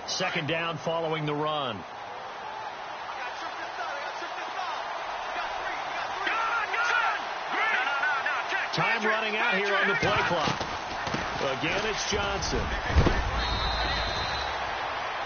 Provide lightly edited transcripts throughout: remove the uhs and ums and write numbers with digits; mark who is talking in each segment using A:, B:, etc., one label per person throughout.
A: Second down following the run. Time running out here on the play clock. Again, it's Johnson.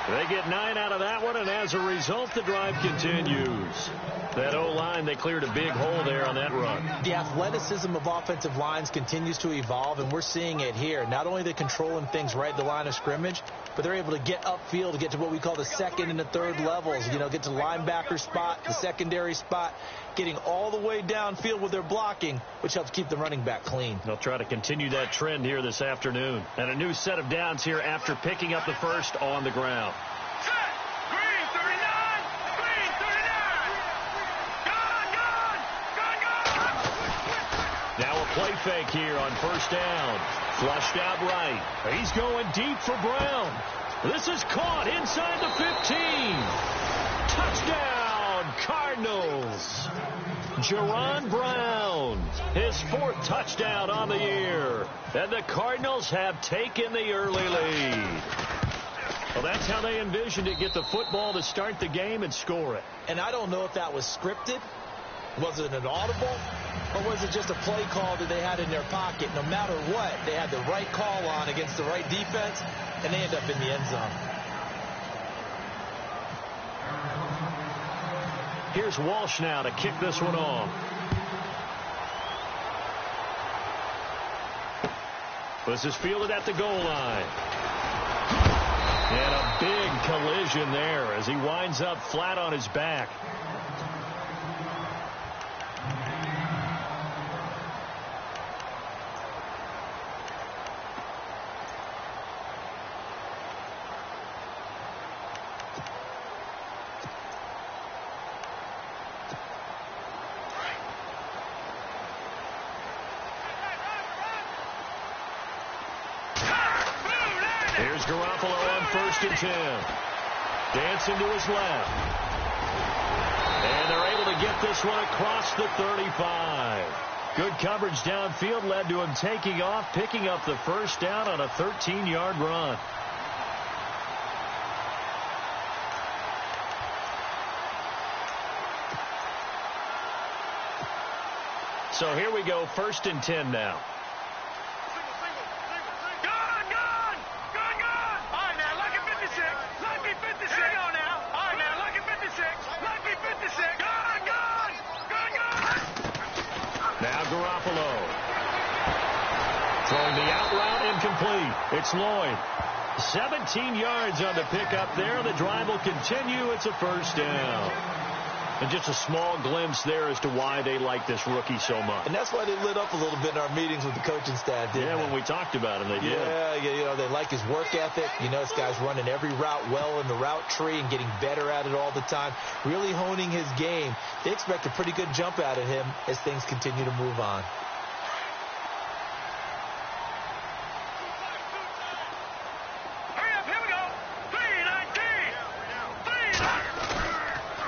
A: They get 9 out of that one, and as a result, the drive continues. That O-line, they cleared a big hole there on that run.
B: The athleticism of offensive lines continues to evolve, and we're seeing it here. Not only are they controlling things right at the line of scrimmage, but they're able to get upfield to get to what we call the second and the third levels. You know, get to the linebacker spot, the secondary spot, getting all the way downfield with their blocking, which helps keep the running back clean.
A: They'll try to continue that trend here this afternoon. And a new set of downs here after picking up the first on the ground. Now a play fake here on first down. Flushed out right. He's going deep for Brown. This is caught inside the 15. Touchdown, Cardinals. Jaron Brown, his 4th touchdown on the year. And the Cardinals have taken the early lead. Well, that's how they envisioned it. Get the football to start the game and score it.
B: And I don't know if that was scripted. Was it an audible? Or was it just a play call that they had in their pocket? No matter what, they had the right call on against the right defense, and they end up in the end zone.
A: Here's Walsh now to kick this one off. This is fielded at the goal line. And a big collision there as he winds up flat on his back. Here's Garoppolo on 1st and 10. Dancing to his left. And they're able to get this one across the 35. Good coverage downfield led to him taking off, picking up the first down on a 13-yard run. So here we go, 1st and 10 now. Now Garoppolo. Throwing the out route incomplete. It's Lloyd. 17 yards on the pickup there. The drive will continue. It's a first down. And just a small glimpse there as to why they like this rookie so much.
B: And that's why they lit up a little bit in our meetings with the coaching staff, didn't they?
A: When we talked about him, they did.
B: Yeah, you know, they like his work ethic. You know, this guy's running every route well in the route tree and getting better at it all the time, really honing his game. They expect a pretty good jump out of him as things continue to move on.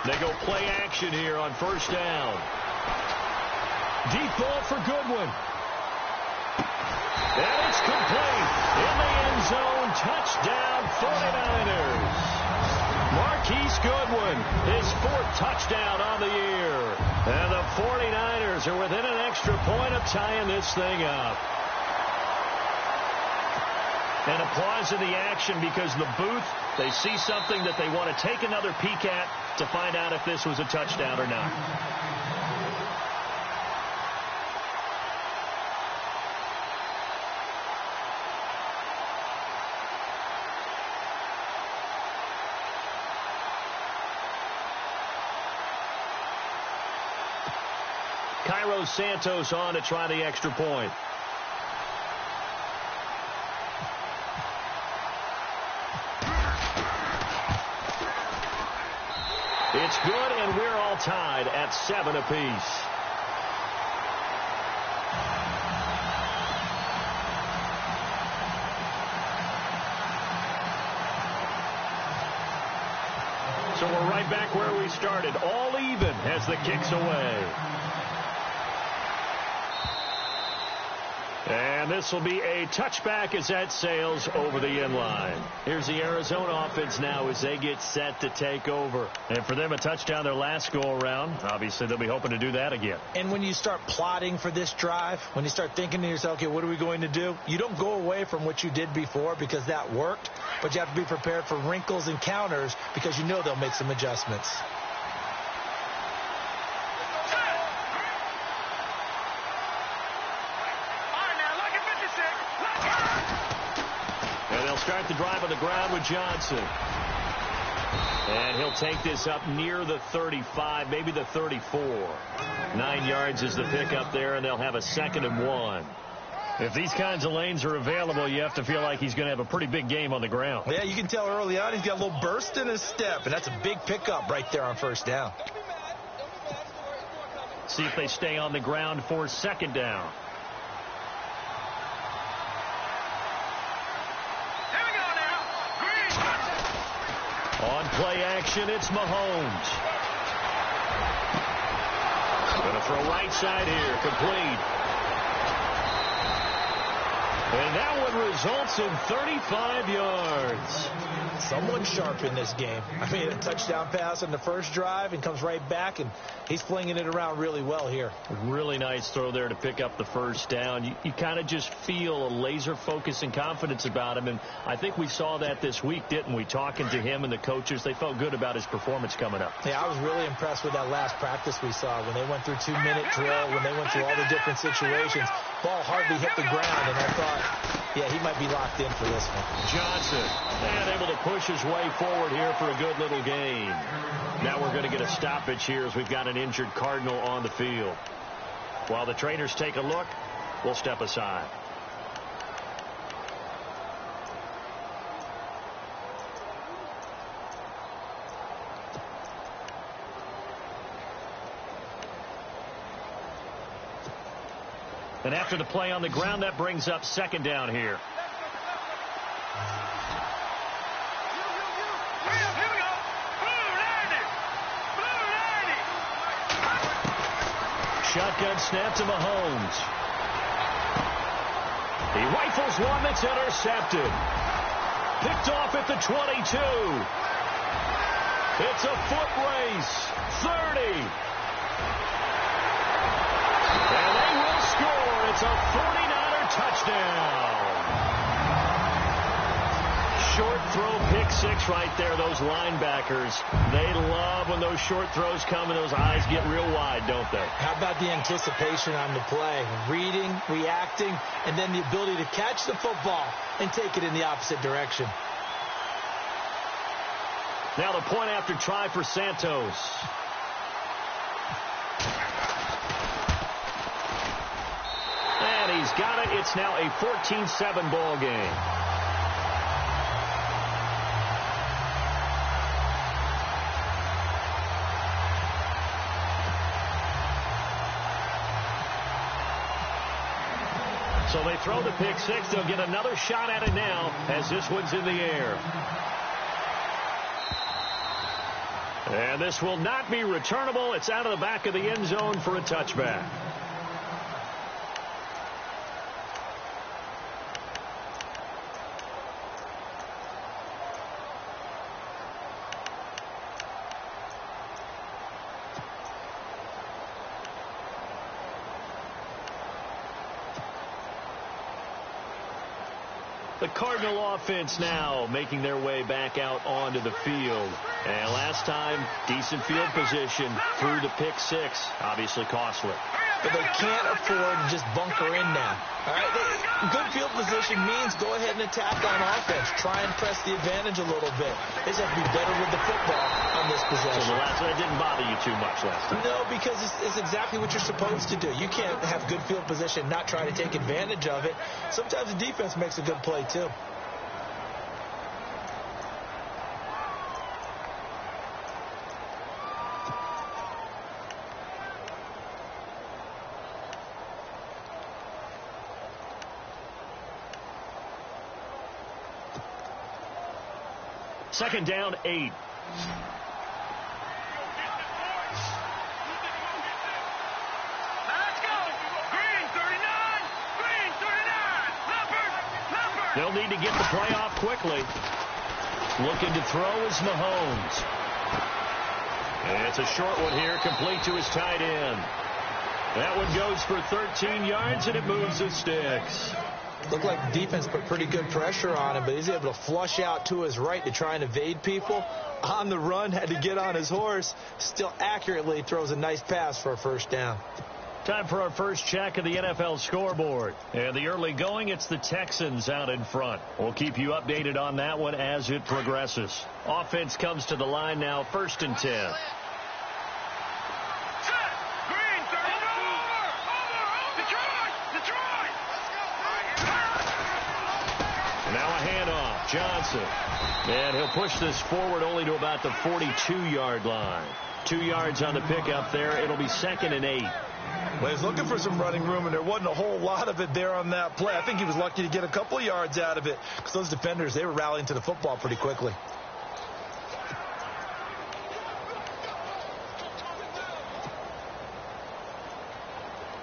A: They go play action here on first down. Deep ball for Goodwin. And it's complete. In the end zone, touchdown 49ers. Marquise Goodwin, his 4th touchdown on the year. And the 49ers are within an extra point of tying this thing up. And applause in the action because the booth, they see something that they want to take another peek at to find out if this was a touchdown or not. Cairo Santos on to try the extra point. It's good, and we're all tied at 7 apiece. So we're right back where we started, all even as the kick's away. And this will be a touchback as that sails over the end line. Here's the Arizona offense now as they get set to take over. And for them, a touchdown their last go-around. Obviously, they'll be hoping to do that again.
B: And when you start plotting for this drive, when you start thinking to yourself, okay, what are we going to do? You don't go away from what you did before because that worked, but you have to be prepared for wrinkles and counters because you know they'll make some adjustments.
A: Start the drive on the ground with Johnson. And he'll take this up near the 35, maybe the 34. 9 yards is the pickup there, and they'll have a 2nd and 1. If these kinds of lanes are available, you have to feel like he's going to have a pretty big game on the ground.
B: Yeah, you can tell early on he's got a little burst in his step, and that's a big pickup right there on first down.
A: See if they stay on the ground for 2nd down. On play action, it's Mahomes. Going to throw right side here, complete. And that one results in 35 yards.
B: Someone sharp in this game. I mean, a touchdown pass on the first drive and comes right back, and he's flinging it around really well here.
A: Really nice throw there to pick up the first down. You kind of just feel a laser focus and confidence about him, and I think we saw that this week, didn't we? Talking to him and the coaches, they felt good about his performance coming up.
B: Yeah, I was really impressed with that last practice we saw when they went through 2-minute drill, when they went through all the different situations. Ball hardly hit the ground, and I thought, yeah, he might be locked in for this one.
A: Johnson, and able to push his way forward here for a good little gain. Now we're going to get a stoppage here as we've got an injured Cardinal on the field. While the trainers take a look, we'll step aside. And after the play on the ground, that brings up 2nd down here. Shotgun snap to Mahomes. He rifles one that's intercepted. Picked off at the 22. It's a foot race. 30. And they will score. It's a 49er touchdown. Short throw, pick 6 right there. Those linebackers, they love when those short throws come and those eyes get real wide, don't they?
B: How about the anticipation on the play? Reading, reacting, and then the ability to catch the football and take it in the opposite direction.
A: Now the point after try for Santos. And he's got it. It's now a 14-7 ball game. So they throw the pick 6. They'll get another shot at it now as this one's in the air. And this will not be returnable. It's out of the back of the end zone for a touchback. The Cardinal offense now making their way back out onto the field. And last time, decent field position through the pick 6. Obviously costly.
B: But they can't afford to just bunker in now. All right? Good field position means go ahead and attack on offense. Try and press the advantage a little bit. They just have to be better with the football on this possession.
A: So the last one didn't bother you too much last time?
B: No, because it's exactly what you're supposed to do. You can't have good field position, not try to take advantage of it. Sometimes the defense makes a good play, too.
A: Second down, 8. They'll need to get the play off quickly. Looking to throw is Mahomes. And it's a short one here, complete to his tight end. That one goes for 13 yards, and it moves the sticks.
B: Looked like the defense put pretty good pressure on him, but he's able to flush out to his right to try and evade people. On the run, had to get on his horse. Still accurately throws a nice pass for a first down.
A: Time for our first check of the NFL scoreboard. And the early going, it's the Texans out in front. We'll keep you updated on that one as it progresses. Offense comes to the line now, 1st and 10. Now a handoff, Johnson. And he'll push this forward only to about the 42-yard line. 2 yards on the pickup there. It'll be 2nd and 8.
C: Well, he's looking for some running room, and there wasn't a whole lot of it there on that play. I think he was lucky to get a couple of yards out of it because those defenders, they were rallying to the football pretty quickly.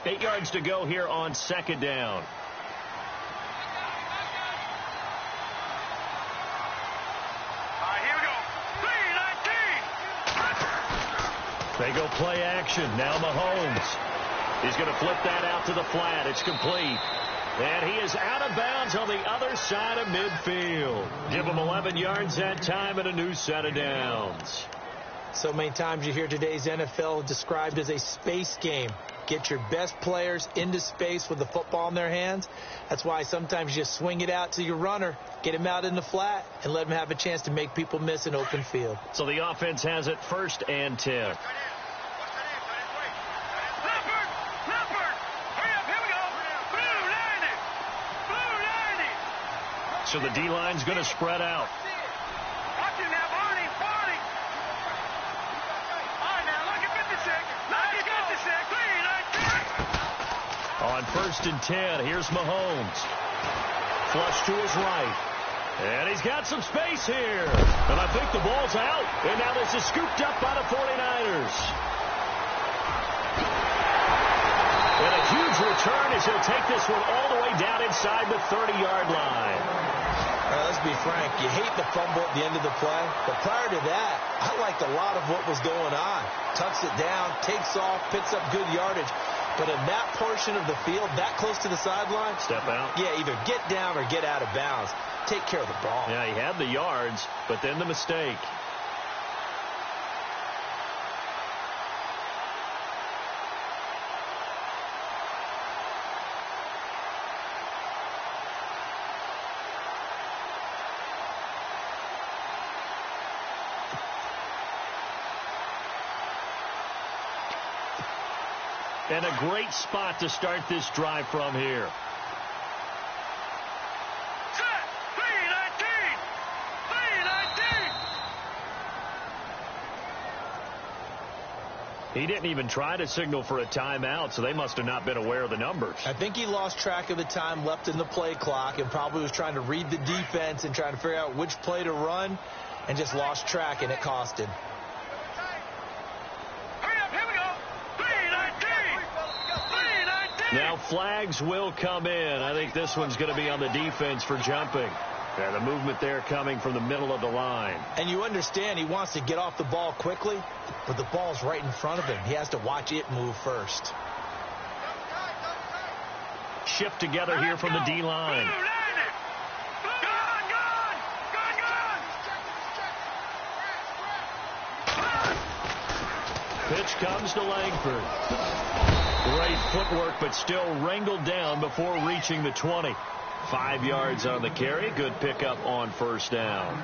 A: Eight yards to go here on 2nd down. They go play action. Now Mahomes. He's going to flip that out to the flat. It's complete. And he is out of bounds on the other side of midfield. Give him 11 yards that time and a new set of downs.
B: So many times you hear today's NFL described as a space game. Get your best players into space with the football in their hands. That's why sometimes you swing it out to your runner, get him out in the flat, and let him have a chance to make people miss an open field.
A: So the offense has it 1st and 10. So the D-line's going to spread out. On 1st and 10, here's Mahomes. Flush to his right. And he's got some space here. And I think the ball's out. And now this is scooped up by the 49ers. And a huge return as he'll take this one all the way down inside the 30-yard line.
B: Let's be frank, you hate the fumble at the end of the play, but prior to that, I liked a lot of what was going on. Tucks it down, takes off, picks up good yardage. But in that portion of the field, that close to the sideline,
A: step out.
B: Yeah, either get down or get out of bounds. Take care of the ball.
A: Yeah, he had the yards, but then the mistake. And a great spot to start this drive from here. He didn't even try to signal for a timeout, so they must have not been aware of the numbers.
B: I think he lost track of the time left in the play clock and probably was trying to read the defense and trying to figure out which play to run and just lost track, and it cost him.
A: Now flags will come in. I think this one's going to be on the defense for jumping. Yeah, the movement there coming from the middle of the line.
B: And you understand he wants to get off the ball quickly, but the ball's right in front of him. He has to watch it move first.
A: Shift together here from the D-line. Pitch comes to Langford. Great footwork, but still wrangled down before reaching the 20. 5 yards on the carry. Good pickup on 1st down.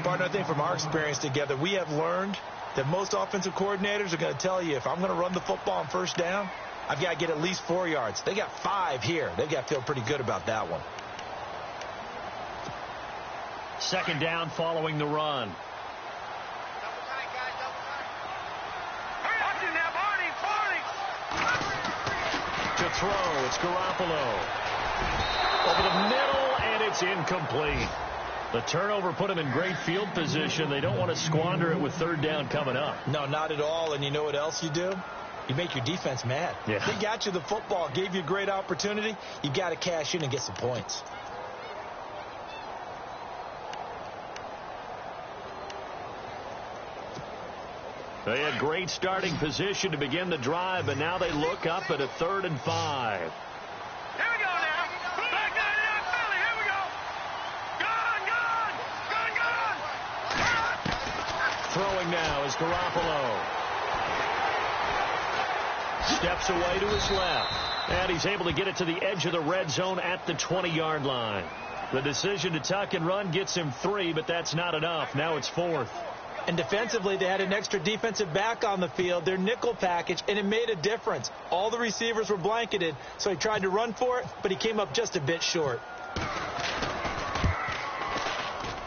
B: Partner, I think from our experience together, we have learned that most offensive coordinators are going to tell you, if I'm going to run the football on 1st down, I've got to get at least 4 yards. They got 5 here. They've got to feel pretty good about that one.
A: 2nd down following the run. To throw, it's Garoppolo. Over the middle, and it's incomplete. The turnover put him in great field position. They don't want to squander it with 3rd down coming up.
B: No, not at all. And you know what else you do? You make your defense mad.
A: Yeah.
B: They got you the football, gave you a great opportunity. You got to cash in and get some points.
A: They had great starting position to begin the drive, but now they look up at a 3rd and 5.
D: Here we go now. Back down here, Philly. Here we go. Gone.
A: Throwing now is Garoppolo. Steps away to his left. And he's able to get it to the edge of the red zone at the 20-yard line. The decision to tuck and run gets him 3, but that's not enough. Now it's 4th.
B: And defensively, they had an extra defensive back on the field, their nickel package, and it made a difference. All the receivers were blanketed, so he tried to run for it, but he came up just a bit short.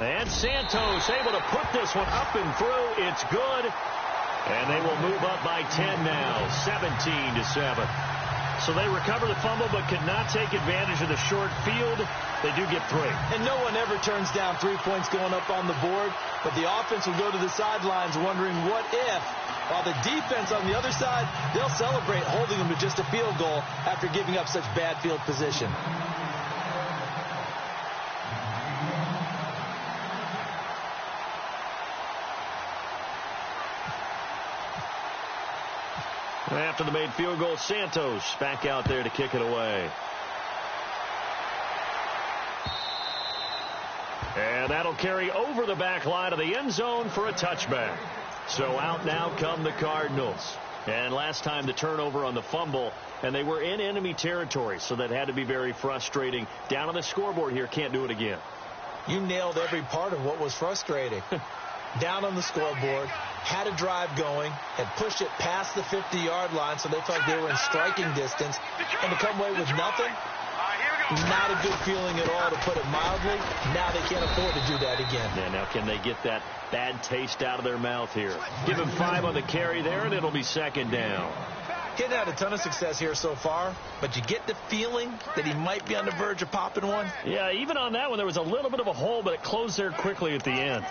A: And Santos able to put this one up and through. It's good. And they will move up by 10 now, 17-7. So they recover the fumble but could not take advantage of the short field. They do get 3.
B: And no one ever turns down 3 points going up on the board, but the offense will go to the sidelines wondering what if, while the defense on the other side, they'll celebrate holding them to just a field goal after giving up such bad field position.
A: After the made field goal, Santos back out there to kick it away. And that'll carry over the back line of the end zone for a touchback. So out now come the Cardinals. And last time the turnover on the fumble, and they were in enemy territory, so that had to be very frustrating. Down on the scoreboard here, can't do it again.
B: You nailed every part of what was frustrating. Down on the scoreboard, had a drive going, had pushed it past the 50-yard line, so they felt they were in striking distance, and to come away with nothing, not a good feeling at all, to put it mildly. Now they can't afford to do that again.
A: Yeah, now can they get that bad taste out of their mouth here? Give him 5 on the carry there, and it'll be 2nd down.
B: He's had a ton of success here so far, but you get the feeling that he might be on the verge of popping one.
A: Yeah, even on that one, there was a little bit of a hole, but it closed there quickly at the end.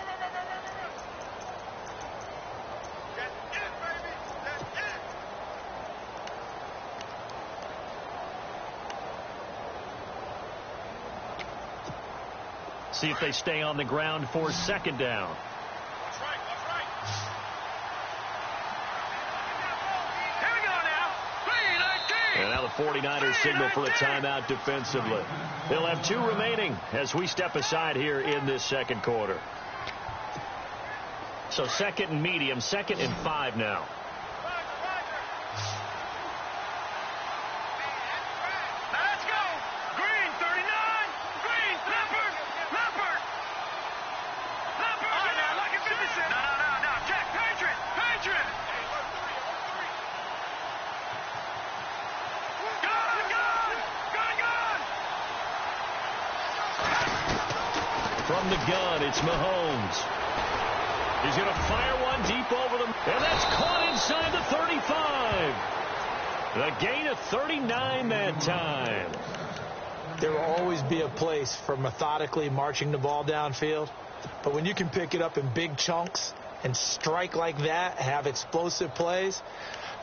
A: See if they stay on the ground for 2nd down.
D: That's right. Here we go now. 3-19.
A: And now the 49ers signal for a timeout defensively. They'll have 2 remaining as we step aside here in this 2nd quarter. So 2nd and medium, 2nd and 5 now. From the gun, it's Mahomes. He's going to fire one deep over them, and that's caught inside the 35. A gain of 39 that time.
B: There will always be a place for methodically marching the ball downfield, but when you can pick it up in big chunks and strike like that, have explosive plays,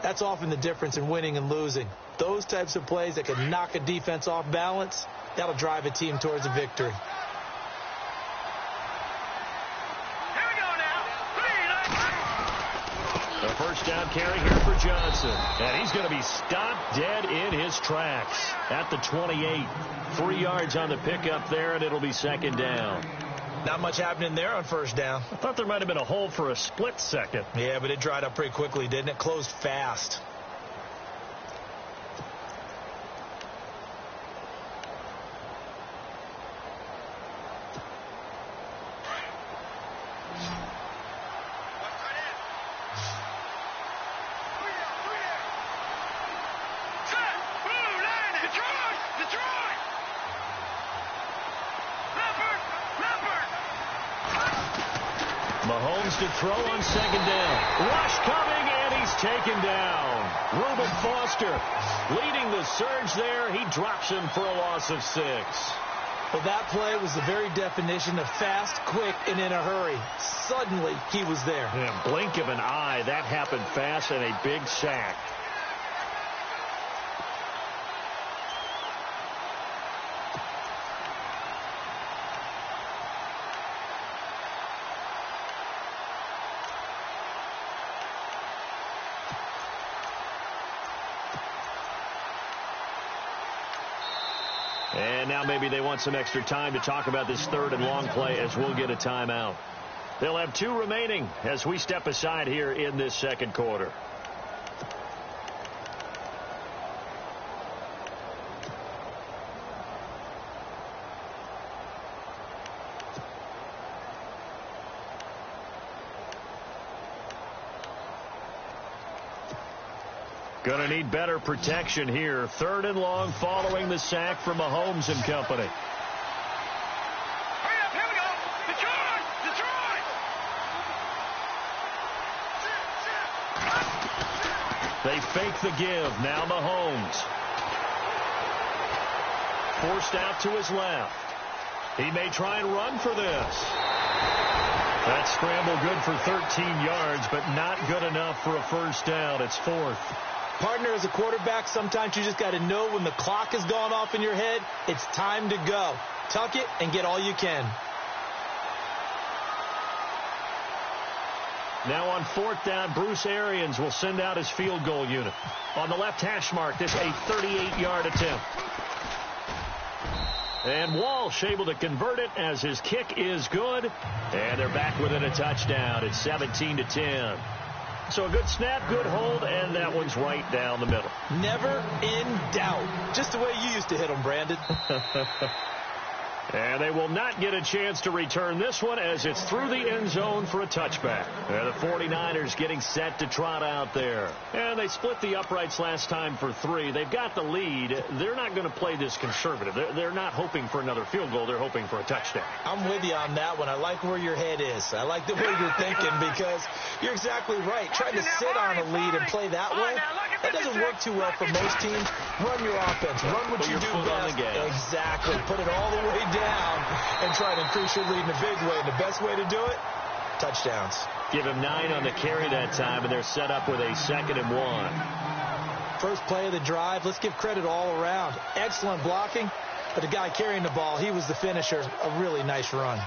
B: that's often the difference in winning and losing. Those types of plays that can knock a defense off balance, that'll drive a team towards a victory.
A: The first down carry here for Johnson. And he's going to be stopped dead in his tracks at the 28. 3 yards on the pickup there, and it'll be 2nd down.
B: Not much happening there on 1st down.
A: I thought there might have been a hole for a split second.
B: Yeah, but it dried up pretty quickly, didn't it? Closed fast.
A: Mahomes to throw on 2nd down. Rush coming, and he's taken down. Reuben Foster leading the surge there. He drops him for a loss of 6.
B: Well, that play was the very definition of fast, quick, and in a hurry. Suddenly, he was there.
A: Yeah, blink of an eye. That happened fast, and a big sack. And now maybe they want some extra time to talk about this third and long play as we'll get a timeout. They'll have 2 remaining as we step aside here in this second quarter. Going to need better protection here. 3rd and long following the sack from Mahomes and company.
D: Hurry up, here we go. Detroit! Detroit!
A: They fake the give. Now Mahomes. Forced out to his left. He may try and run for this. That scramble good for 13 yards, but not good enough for a first down. It's 4th.
B: Partner, as a quarterback, sometimes you just got to know when the clock has gone off in your head, it's time to go. Tuck it and get all you can.
A: Now on 4th down, Bruce Arians will send out his field goal unit. On the left hash mark, this a 38-yard attempt. And Walsh able to convert it as his kick is good. And they're back within a touchdown. It's 17-10. So a good snap, good hold, and that one's right down the middle.
B: Never in doubt. Just the way you used to hit them, Brandon.
A: And they will not get a chance to return this one as it's through the end zone for a touchback. And the 49ers getting set to trot out there. And they split the uprights last time for 3. They've got the lead. They're not going to play this conservative. They're not hoping for another field goal. They're hoping for a touchdown.
B: I'm with you on that one. I like where your head is. I like the way you're thinking because you're exactly right. Trying to sit on a lead and play that way, that doesn't work too well for most teams. Run your offense. Run what you do best. Exactly. Put it all the way down and try to increase your lead in a big way. And the best way to do it, touchdowns.
A: Give him 9 on the carry that time, and they're set up with a 2nd and 1.
B: First play of the drive. Let's give credit all around. Excellent blocking, but the guy carrying the ball, he was the finisher. A really nice run.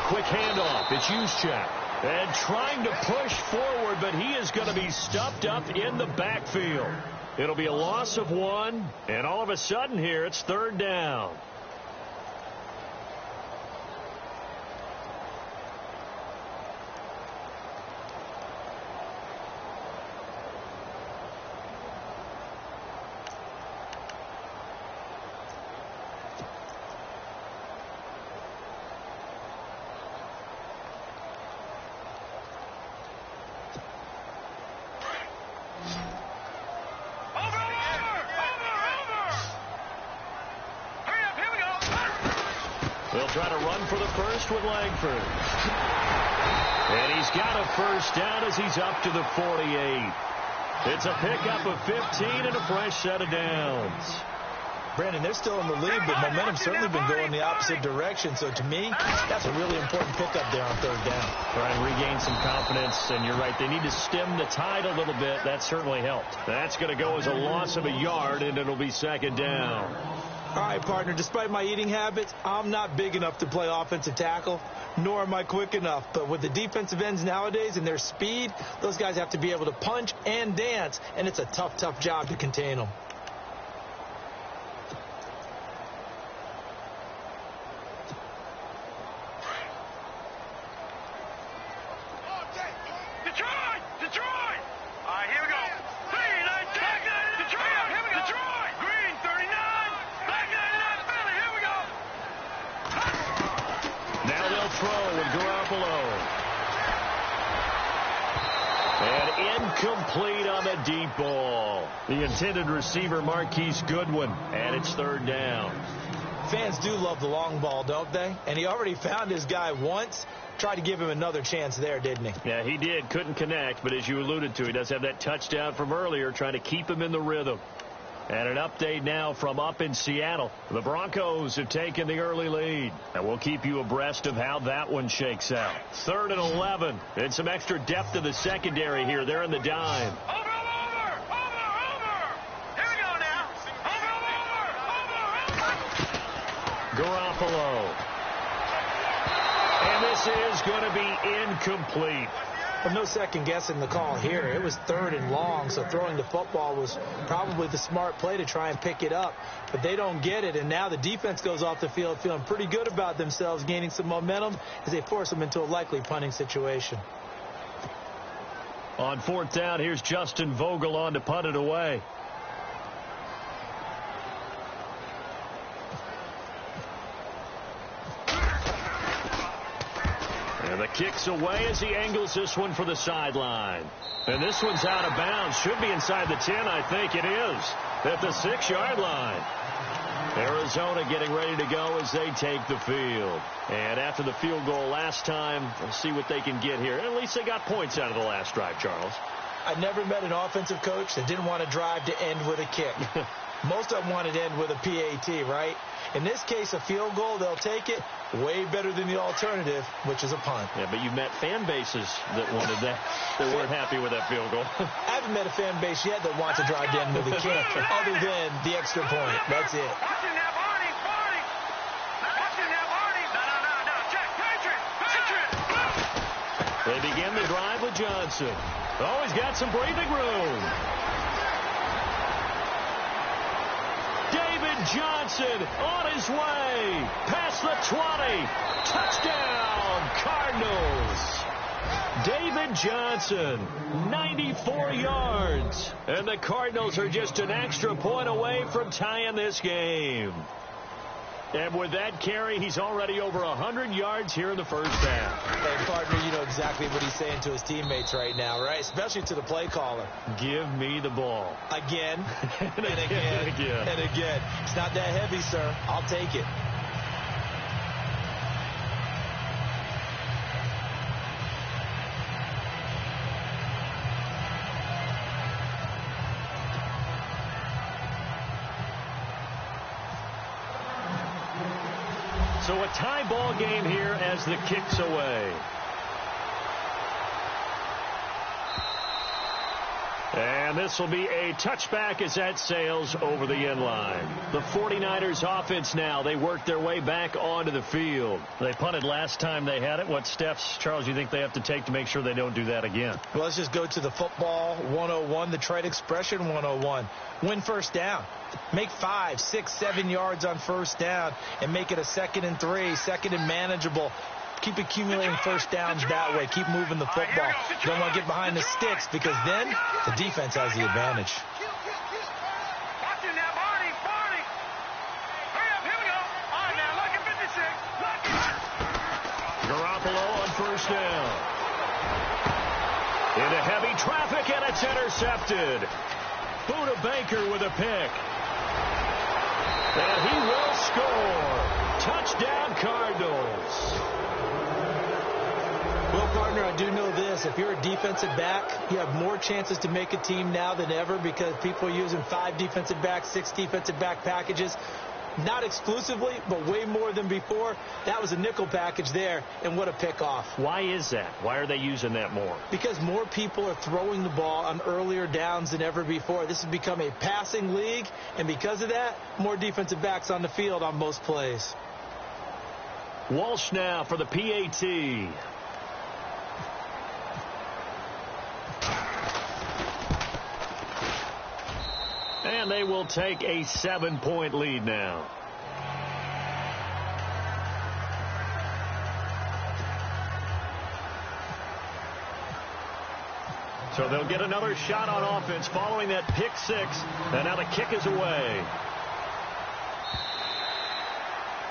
A: Quick handoff. It's Juszczyk. And trying to push forward, but he is going to be stuffed up in the backfield. It'll be a loss of 1, and all of a sudden here, it's 3rd down. They'll try to run for the first with Langford. And he's got a first down as he's up to the 48. It's a pickup of 15 and a fresh set of downs.
B: Brandon, they're still in the lead, but momentum's certainly been going the opposite direction. So to me, that's a really important pickup there on 3rd down.
A: Try and regain some confidence, and you're right. They need to stem the tide a little bit. That certainly helped. That's going to go as a loss of a yard, and it'll be 2nd down.
B: All right, partner, despite my eating habits, I'm not big enough to play offensive tackle, nor am I quick enough. But with the defensive ends nowadays and their speed, those guys have to be able to punch and dance, and it's a tough, tough job to contain them.
A: Incomplete on the deep ball. The intended receiver, Marquise Goodwin, and it's 3rd down.
B: Fans do love the long ball, don't they? And he already found his guy once. Tried to give him another chance there, didn't he?
A: Yeah, he did. Couldn't connect, but as you alluded to, he does have that touchdown from earlier, trying to keep him in the rhythm. And an update now from up in Seattle. The Broncos have taken the early lead. And we'll keep you abreast of how that one shakes out. 3rd and 11. And some extra depth to the secondary here. They're in the dime.
D: Over. Here we go now. Over.
A: Garoppolo. And this is going to be incomplete.
B: Well, no second guessing the call here. It was 3rd and long, so throwing the football was probably the smart play to try and pick it up. But they don't get it, and now the defense goes off the field feeling pretty good about themselves, gaining some momentum as they force them into a likely punting situation.
A: On 4th down, here's Justin Vogel on to punt it away. And the kick's away as he angles this one for the sideline. And this one's out of bounds. Should be inside the 10, I think it is. At the 6-yard line. Arizona getting ready to go as they take the field. And after the field goal last time, we'll see what they can get here. At least they got points out of the last drive, Charles.
B: I never met an offensive coach that didn't want to drive to end with a kick. Most of them wanted to end with a PAT, right? In this case, a field goal, they'll take it. Way better than the alternative, which is a punt.
A: Yeah, but you met fan bases that wanted that, that weren't happy with that field goal.
B: I haven't met a fan base yet that wants to drive in with a kick, other than the extra point. That's it.
D: Watching that, Barney. Watching that, Barney. No. Check. Patriot.
A: They begin the drive with Johnson. Oh, he's got some breathing room. Johnson on his way past the 20. Touchdown, Cardinals. David Johnson, 94 yards. And the Cardinals are just an extra point away from tying this game. And with that carry, he's already over 100 yards here in the first half.
B: Hey, partner, you know exactly what he's saying to his teammates right now, right? Especially to the play caller.
A: Give me the ball.
B: Again, and again. It's not that heavy, sir. I'll take it.
A: So a tie ball game here as the kick's away. And this will be a touchback as that sails over the end line. The 49ers offense now, they work their way back onto the field. They punted last time they had it. What steps, Charles, you think they have to take to make sure they don't do that again?
B: Well, let's just go to the football 101, the trade expression 101. Win first down. Make 5, 6, 7 yards on first down and make it a 2nd and 3, 2nd and manageable. Keep accumulating first downs that way. Keep moving the football. You don't want to get behind the sticks because then the defense has the advantage.
D: Watching that, Barney. Hurry up, here we go. All right, now, look at 56.
A: Garoppolo on first down. Into heavy traffic, and it's intercepted. Buda Baker with a pick. And he will score. Touchdown, Cardinals.
B: Well, partner, I do know this. If you're a defensive back, you have more chances to make a team now than ever because people are using 5 defensive backs, 6 defensive back packages. Not exclusively, but way more than before. That was a nickel package there, and what a pickoff.
A: Why is that? Why are they using that more?
B: Because more people are throwing the ball on earlier downs than ever before. This has become a passing league, and because of that, more defensive backs on the field on most plays.
A: Walsh now for the PAT. And they will take a 7-point lead now. So they'll get another shot on offense following that pick 6. And now the kick is away.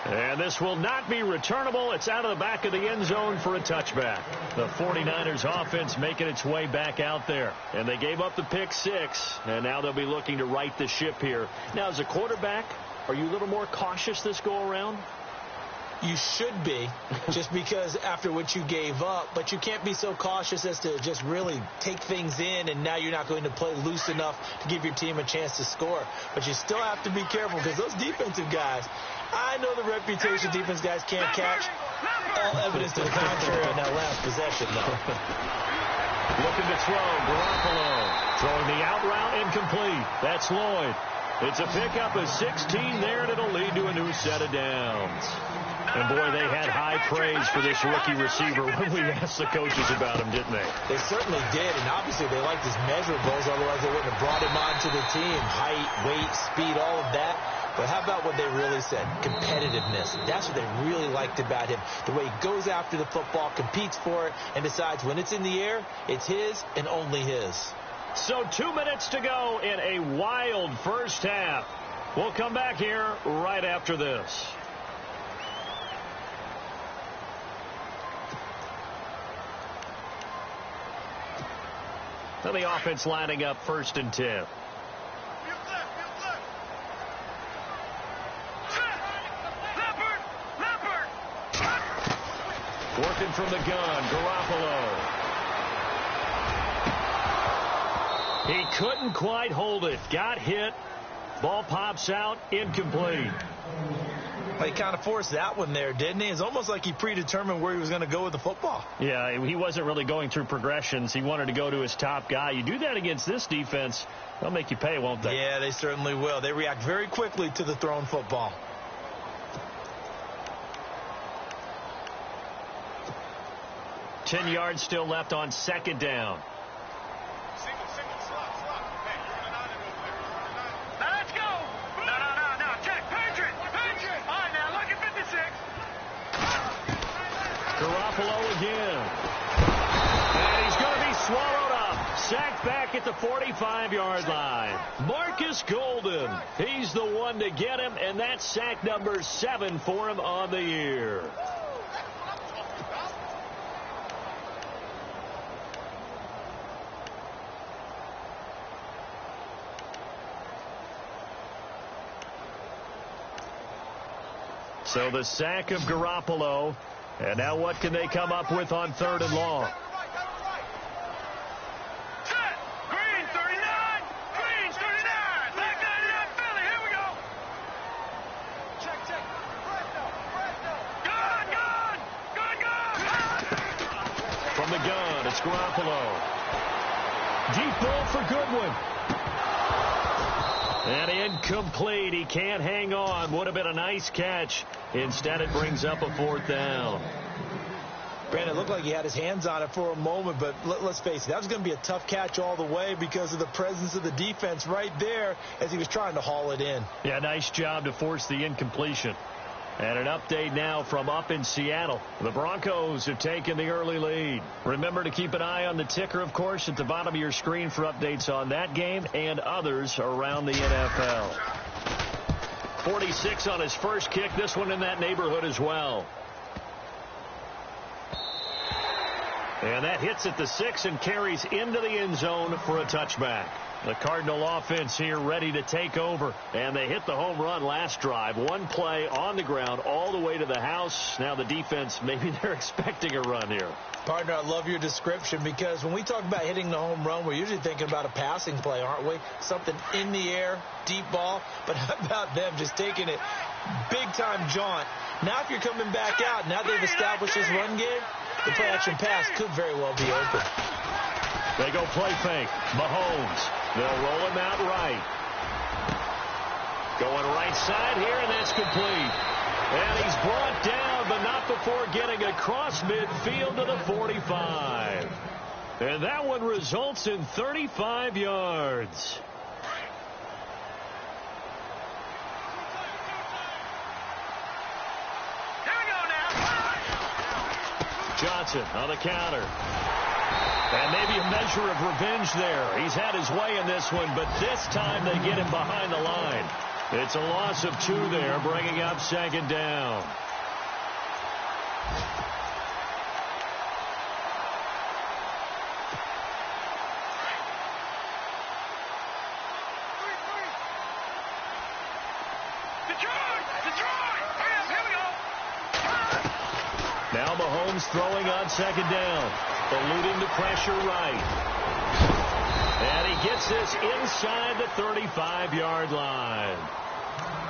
A: And this will not be returnable. It's out of the back of the end zone for a touchback. The 49ers offense making its way back out there. And they gave up the pick 6. And now they'll be looking to right the ship here. Now, as a quarterback, are you a little more cautious this go around?
B: You should be, just because after what you gave up, but you can't be so cautious as to just really take things in, and now you're not going to play loose enough to give your team a chance to score. But you still have to be careful, because those defensive guys, I know the reputation defense guys can't catch. All evidence to the contrary on that last possession, though.
A: Looking to throw, Garoppolo throwing the out route incomplete. That's Lloyd. It's a pickup of 16 there, and it'll lead to a new set of downs. And, boy, they had high praise for this rookie receiver when we asked the coaches about him, didn't they?
B: They certainly did, and obviously they liked his measurables, otherwise they wouldn't have brought him onto the team. Height, weight, speed, all of that. But how about what they really said? Competitiveness. That's what they really liked about him. The way he goes after the football, competes for it, and decides when it's in the air, it's his and only his.
A: So 2 minutes to go in a wild first half. We'll come back here right after this. Now the offense lining up 1st and 10. Working from the gun, Garoppolo. He couldn't quite hold it. Got hit. Ball pops out. Incomplete.
C: He kind of forced that one there, didn't he? It's almost like he predetermined where he was going to go with the football.
A: Yeah, he wasn't really going through progressions. He wanted to go to his top guy. You do that against this defense, they'll make you pay, won't they?
C: Yeah, they certainly will. They react very quickly to the thrown football.
A: Ten yards still left on 2nd down. Garoppolo again. And he's going to be swallowed up. Sacked back at the 45-yard line. Marcus Golden. He's the one to get him, and that's sack number 7 for him on the year. So the sack of Garoppolo. And now what can they come up with on 3rd and long?
D: Green 39. Green 39. Black 99 Philly. Here we go. Check. Gun.
A: From the gun, it's Garoppolo. Deep ball for Goodwin. And incomplete. He can't hang on. Would have been a nice catch. Instead, it brings up a 4th down.
C: Brandon, it looked like he had his hands on it for a moment, but let's face it, that was going to be a tough catch all the way because of the presence of the defense right there as he was trying to haul it in.
A: Yeah, nice job to force the incompletion. And an update now from up in Seattle. The Broncos have taken the early lead. Remember to keep an eye on the ticker, of course, at the bottom of your screen for updates on that game and others around the NFL. 46 on his first kick. This one in that neighborhood as well. And that hits at the 6 and carries into the end zone for a touchback. The Cardinal offense here ready to take over. And they hit the home run last drive. One play on the ground all the way to the house. Now the defense, maybe they're expecting a run here.
B: Partner, I love your description because when we talk about hitting the home run, we're usually thinking about a passing play, aren't we? Something in the air, deep ball. But how about them just taking it big-time jaunt? Now if you're coming back out, now they've established this run game, the play-action pass could very well be open.
A: They go play fake. Mahomes. They'll roll him out right. Going right side here, and that's complete. And he's brought down, but not before getting across midfield to the 45. And that one results in 35 yards.
D: Here we go now.
A: Johnson on the counter. And maybe a measure of revenge there. He's had his way in this one, but this time they get him behind the line. It's a loss of 2 there, bringing up 2nd down.
D: Detroit! Hurry up, here we go.
A: Mahomes throwing on second down. Eluding the pressure right. And he gets this inside the 35-yard line.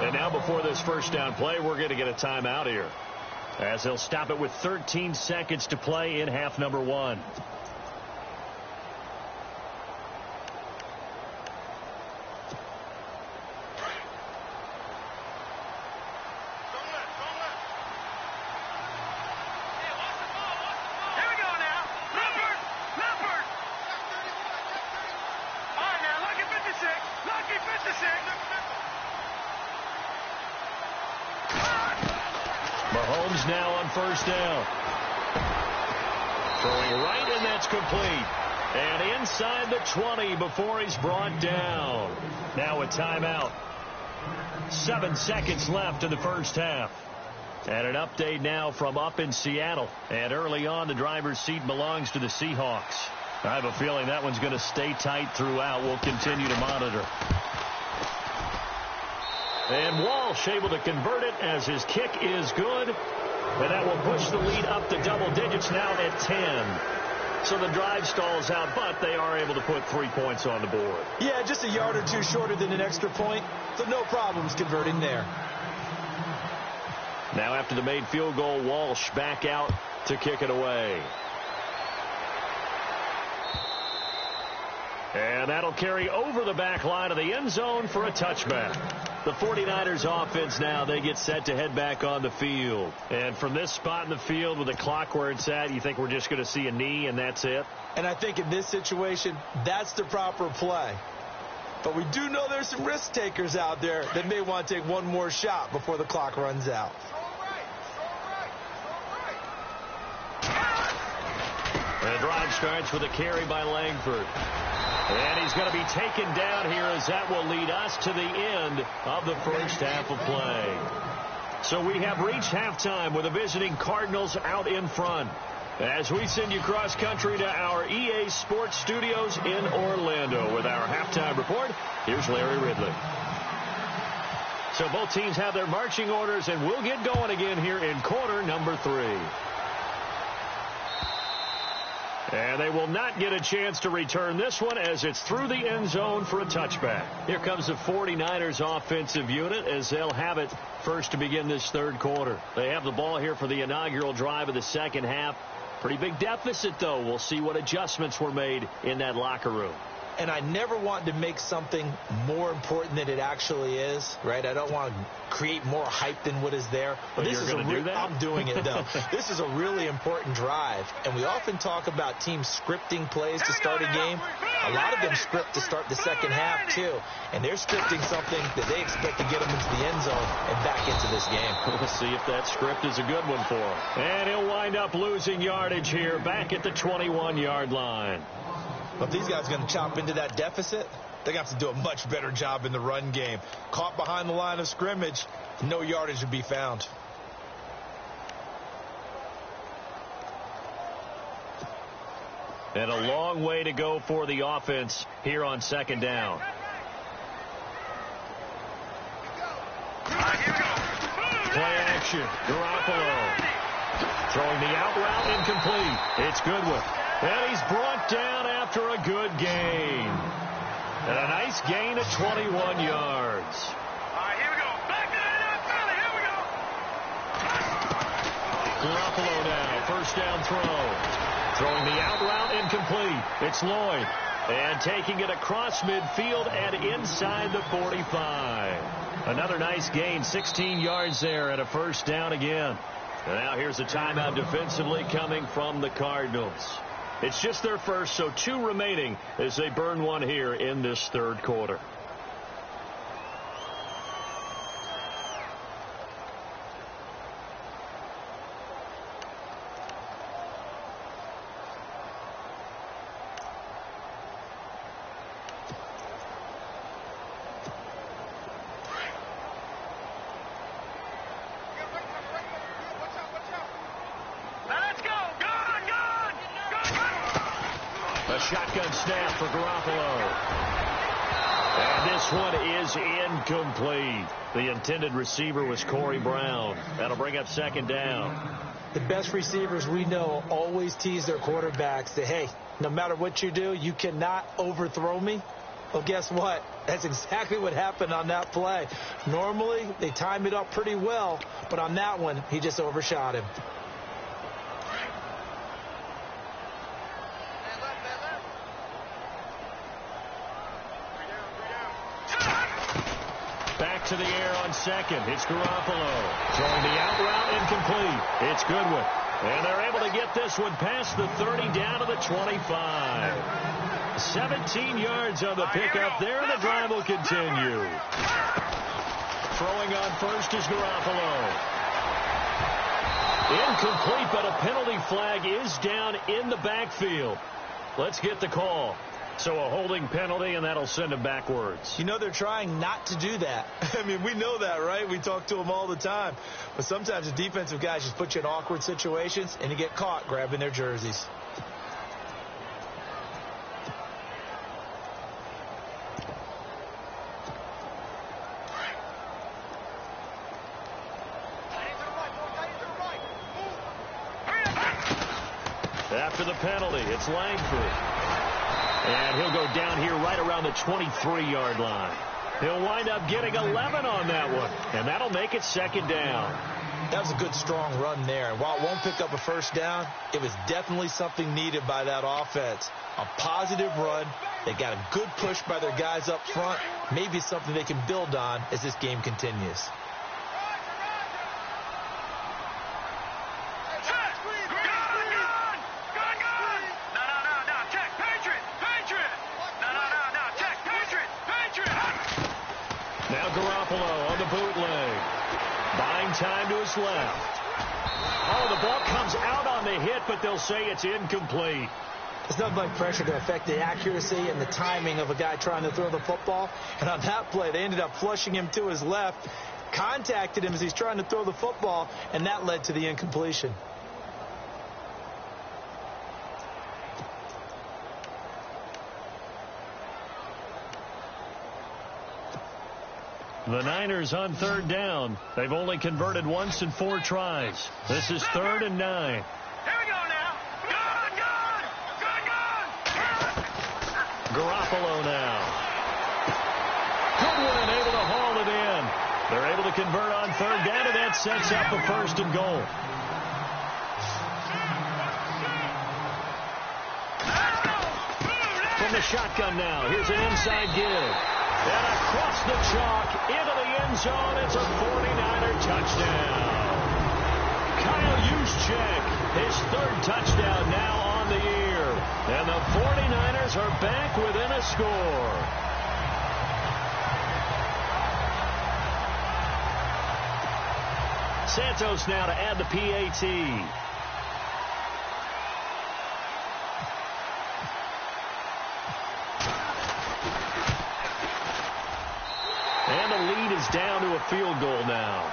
A: And now before this first down play, we're going to get a timeout here, as they'll stop it with 13 seconds to play in half number 1. Mahomes now on first down. Throwing right, and that's complete. And inside the 20 before he's brought down. Now a timeout. 7 seconds left in the first half. And an update now from up in Seattle. And early on, the driver's seat belongs to the Seahawks. I have a feeling that one's going to stay tight throughout. We'll continue to monitor. And Walsh able to convert it as his kick is good. And that will push the lead up to double digits now at 10. So the drive stalls out, but they are able to put 3 points on the board.
C: Yeah, just a yard or two shorter than an extra point. So no problems converting there.
A: Now after the made field goal, Walsh back out to kick it away. And that'll carry over the back line of the end zone for a touchback. The 49ers offense now, they get set to head back on the field. And from this spot in the field with the clock where it's at, you think we're just going to see a knee and that's it?
C: And I think in this situation, that's the proper play. But we do know there's some risk takers out there that may want to take one more shot before the clock runs out.
A: The drive starts with a carry by Langford. And he's going to be taken down here, as that will lead us to the end of the first half of play. So we have reached halftime with the visiting Cardinals out in front. As we send you cross country to our EA Sports Studios in Orlando with our halftime report, here's Larry Ridley. So both teams have their marching orders, and we'll get going again here in quarter number 3. And they will not get a chance to return this one, as it's through the end zone for a touchback. Here comes the 49ers offensive unit, as they'll have it first to begin this third quarter. They have the ball here for the inaugural drive of the second half. Pretty big deficit, though. We'll see what adjustments were made in that locker room.
B: And I never want to make something more important than it actually is, right? I don't want to create more hype than what is there. But this is I'm doing it, though. This is a really important drive. And we often talk about teams scripting plays to start a game. A lot of them script to start the second half, too. And they're scripting something that they expect to get them into the end zone and back into this game.
A: We'll see if that script is a good one for him. And he'll wind up losing yardage here back at the 21-yard line.
C: But if these guys are going to chop into that deficit, they're going to have to do a much better job in the run game. Caught behind the line of scrimmage, no yardage would be found.
A: And a long way to go for the offense here on second down. Play action. Garoppolo throwing the out route, incomplete. It's Goodwin. And he's brought down after a good gain. And a nice gain of 21 yards.
D: All right, here we go. Back to the Philly. Here we go.
A: Garoppolo now, first down throw. Throwing the out route, incomplete. It's Lloyd. And taking it across midfield and inside the 45. Another nice gain, 16 yards there, and a first down again. And now here's a timeout defensively coming from the Cardinals. It's just their first, so 2 remaining as they burn one here in this third quarter. A shotgun snap for Garoppolo. And this one is incomplete. The intended receiver was Corey Brown. That'll bring up second down.
B: The best receivers we know always tease their quarterbacks that, hey, no matter what you do, you cannot overthrow me. Well, guess what? That's exactly what happened on that play. Normally, they time it up pretty well, but on that one, he just overshot him.
A: Back to the air on second. It's Garoppolo. Throwing the out route incomplete. It's Goodwin. And they're able to get this one past the 30 down to the 25. 17 yards on the pickup there, and the drive will continue. Throwing on first is Garoppolo. Incomplete, but a penalty flag is down in the backfield. Let's get the call. So a holding penalty, and that'll send him backwards.
B: You know, they're trying not to do that. I mean, we know that, right? We talk to them all the time. But sometimes the defensive guys just put you in awkward situations, and you get caught grabbing their jerseys.
A: After the penalty, it's Langford. And he'll go down here right around the 23-yard line. He'll wind up getting 11 on that one, and that'll make it second down.
B: That was a good, strong run there. And while it won't pick up a first down, it was definitely something needed by that offense. A positive run. They got a good push by their guys up front. Maybe something they can build on as this game continues.
A: Now Garoppolo on the bootleg. Buying time to his left. Oh, the ball comes out on the hit, but they'll say it's incomplete.
B: It's nothing like pressure to affect the accuracy and the timing of a guy trying to throw the football. And on that play, they ended up flushing him to his left, contacted him as he's trying to throw the football, and that led to the incompletion.
A: The Niners on third down. They've only converted once in 4 tries. This is 3rd and 9.
D: Here we go now. Good.
A: Garoppolo now. Goodwin able to haul it in. They're able to convert on third down, and that sets up a 1st and goal. From the shotgun now, here's an inside give. And across the chalk, into the end zone, it's a 49er touchdown. Kyle Juszczyk, his 3rd touchdown now on the year. And the 49ers are back within a score. Santos now to add the PAT. And the lead is down to a field goal now.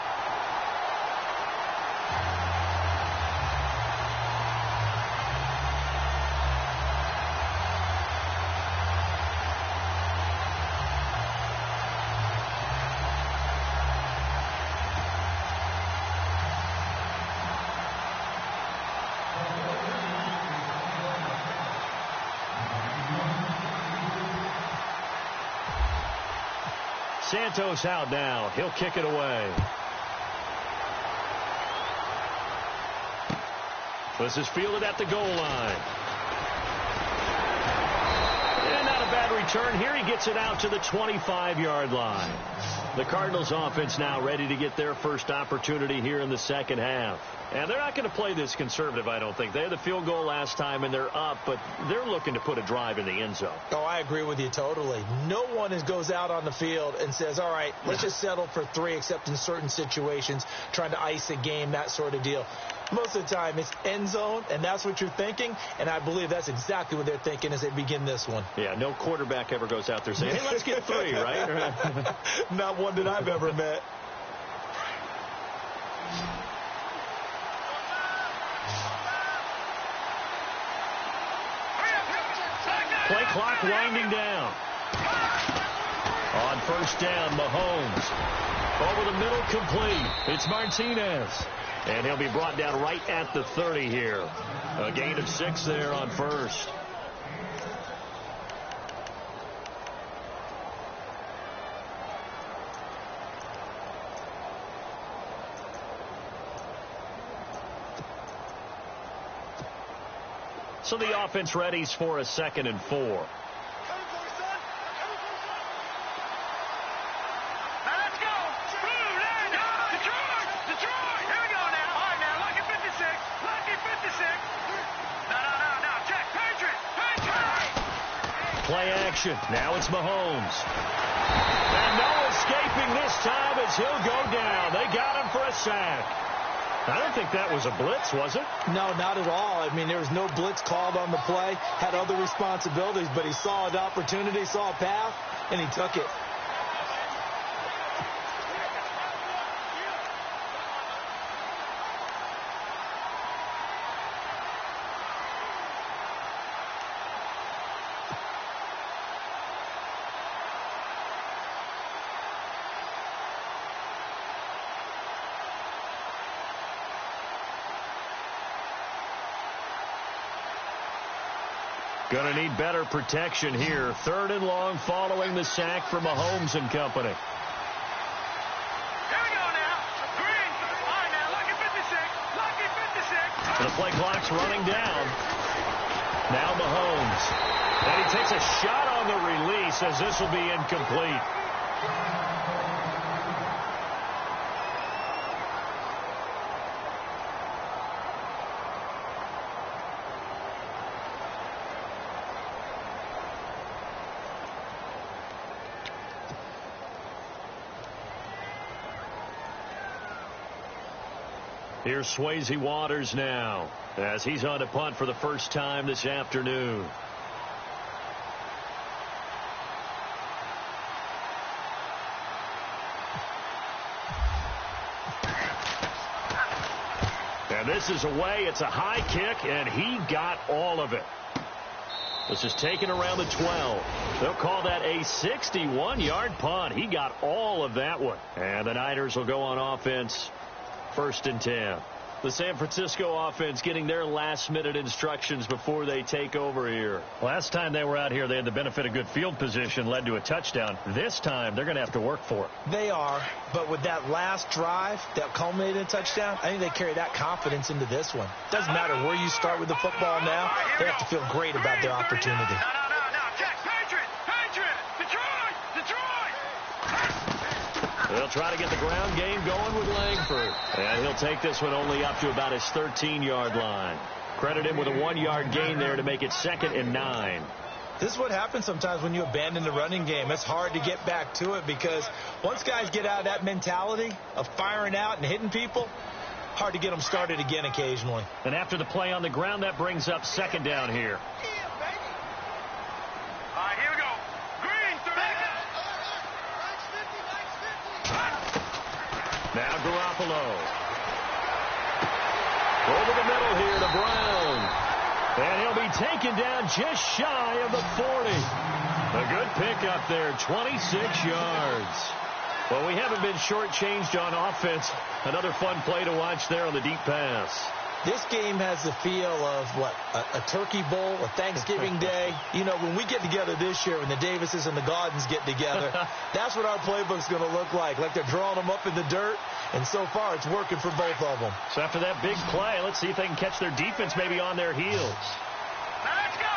A: Santos out now. He'll kick it away. This is fielded at the goal line. And not a bad return. Here he gets it out to the 25-yard line. The Cardinals offense now ready to get their first opportunity here in the second half. And they're not going to play this conservative, I don't think. They had the field goal last time, and they're up, but they're looking to put a drive in the end zone.
B: Oh, I agree with you totally. No one goes out on the field and says, all right, let's just settle for 3, except in certain situations, trying to ice a game, that sort of deal. Most of the time, it's end zone, and that's what you're thinking, and I believe that's exactly what they're thinking as they begin this one.
A: Yeah, no quarterback ever goes out there saying, hey, let's get 3, right?
B: Not one that I've ever met.
A: Play clock winding down. On first down, Mahomes. Over the middle, complete. It's Martinez. And he'll be brought down right at the 30 here. A gain of 6 there on first. So the offense readies for a 2nd and 4. Play action. Now it's Mahomes. And no escaping this time as he'll go down. They got him for a sack. I don't think that was a blitz, was it?
B: No, not at all. I mean, there was no blitz called on the play. Had other responsibilities, but he saw an opportunity, saw a path, and he took it.
A: Going to need better protection here. 3rd and long following the sack from Mahomes and company.
D: Here we go now. Green. All right, now, lucky 56. Lucky 56.
A: The play clock's running down. Now Mahomes. And he takes a shot on the release as this will be incomplete. Here's Swayze Waters now as he's on to punt for the first time this afternoon. And this is away. It's a high kick, and he got all of it. This is taken around the 12. They'll call that a 61-yard punt. He got all of that one. And the Niners will go on offense. 1st and 10. The San Francisco offense getting their last-minute instructions before they take over here. Last time they were out here, they had the benefit of good field position, led to a touchdown. This time, they're going to have to work for it.
B: They are, but with that last drive that culminated in a touchdown, I think they carry that confidence into this one. Doesn't matter where you start with the football now, they have to feel great about their opportunity.
A: They'll try to get the ground game going with Langford. And he'll take this one only up to about his 13-yard line. Credit him with a 1-yard gain there to make it 2nd and 9.
B: This is what happens sometimes when you abandon the running game. It's hard to get back to it because once guys get out of that mentality of firing out and hitting people, hard to get them started again occasionally.
A: And after the play on the ground, that brings up 2nd down here. Now Garoppolo. Over the middle here to Brown. And he'll be taken down just shy of the 40. A good pickup there, 26 yards. Well, we haven't been shortchanged on offense. Another fun play to watch there on the deep pass.
B: This game has the feel of, what, a turkey bowl, a Thanksgiving day. You know, when we get together this year, when the Davises and the Gaudens get together, that's what our playbook's going to look like they're drawing them up in the dirt, and so far it's working for both of them.
A: So after that big play, let's see if they can catch their defense maybe on their heels.
D: Let's go!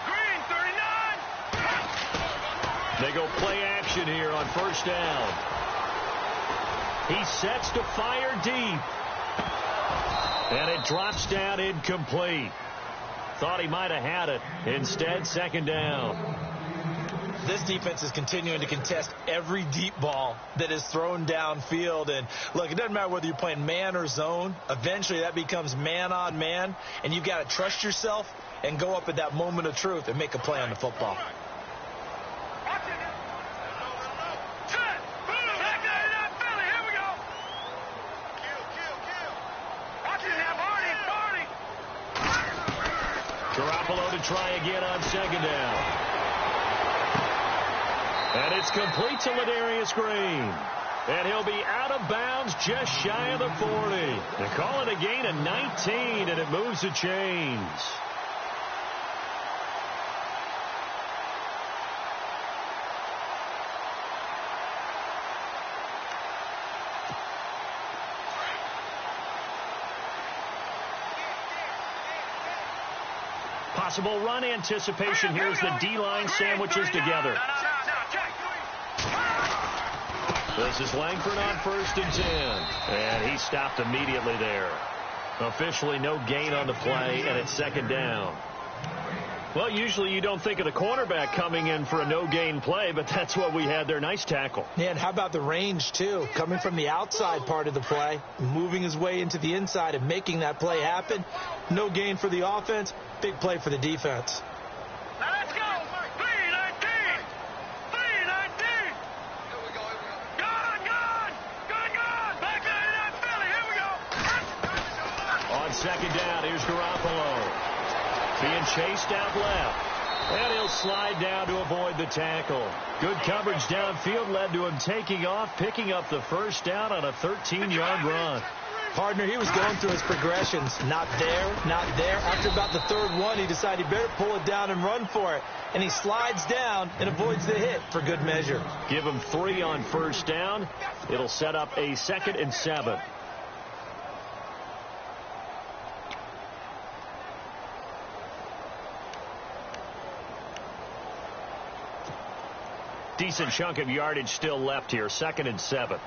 D: Green, 39!
A: They go play action here on 1st down. He sets to fire deep. And it drops down incomplete. Thought he might have had it. Instead, 2nd down.
B: This defense is continuing to contest every deep ball that is thrown downfield. And, look, it doesn't matter whether you're playing man or zone. Eventually, that becomes man on man. And you've got to trust yourself and go up at that moment of truth and make a play on the football.
A: Garoppolo to try again on 2nd down. And it's complete to Ladarius Green. And he'll be out of bounds just shy of the 40. They call it a gain of 19, and it moves the chains. Possible run anticipation here as the D-line sandwiches together. This is Langford on 1st and 10. And he stopped immediately there. Officially no gain on the play, and it's 2nd down. Well, usually you don't think of the cornerback coming in for a no-gain play, but that's what we had there. Nice tackle.
B: Yeah, and how about the range, too? Coming from the outside part of the play, moving his way into the inside and making that play happen. No gain for the offense, big play for the defense.
D: Now let's go. 3-19. 3-19. Here we go. Gone. Back line up, Philly. Here we go.
A: On 2nd down, here's Garoppolo. Being chased out left. And he'll slide down to avoid the tackle. Good coverage downfield led to him taking off, picking up the 1st down on a 13-yard run.
B: Partner, he was going through his progressions. Not there, not there. After about the 3rd one, he decided he better pull it down and run for it. And he slides down and avoids the hit for good measure.
A: Give him 3 on 1st down. It'll set up a 2nd and 7. Decent chunk of yardage still left here. 2nd and 7.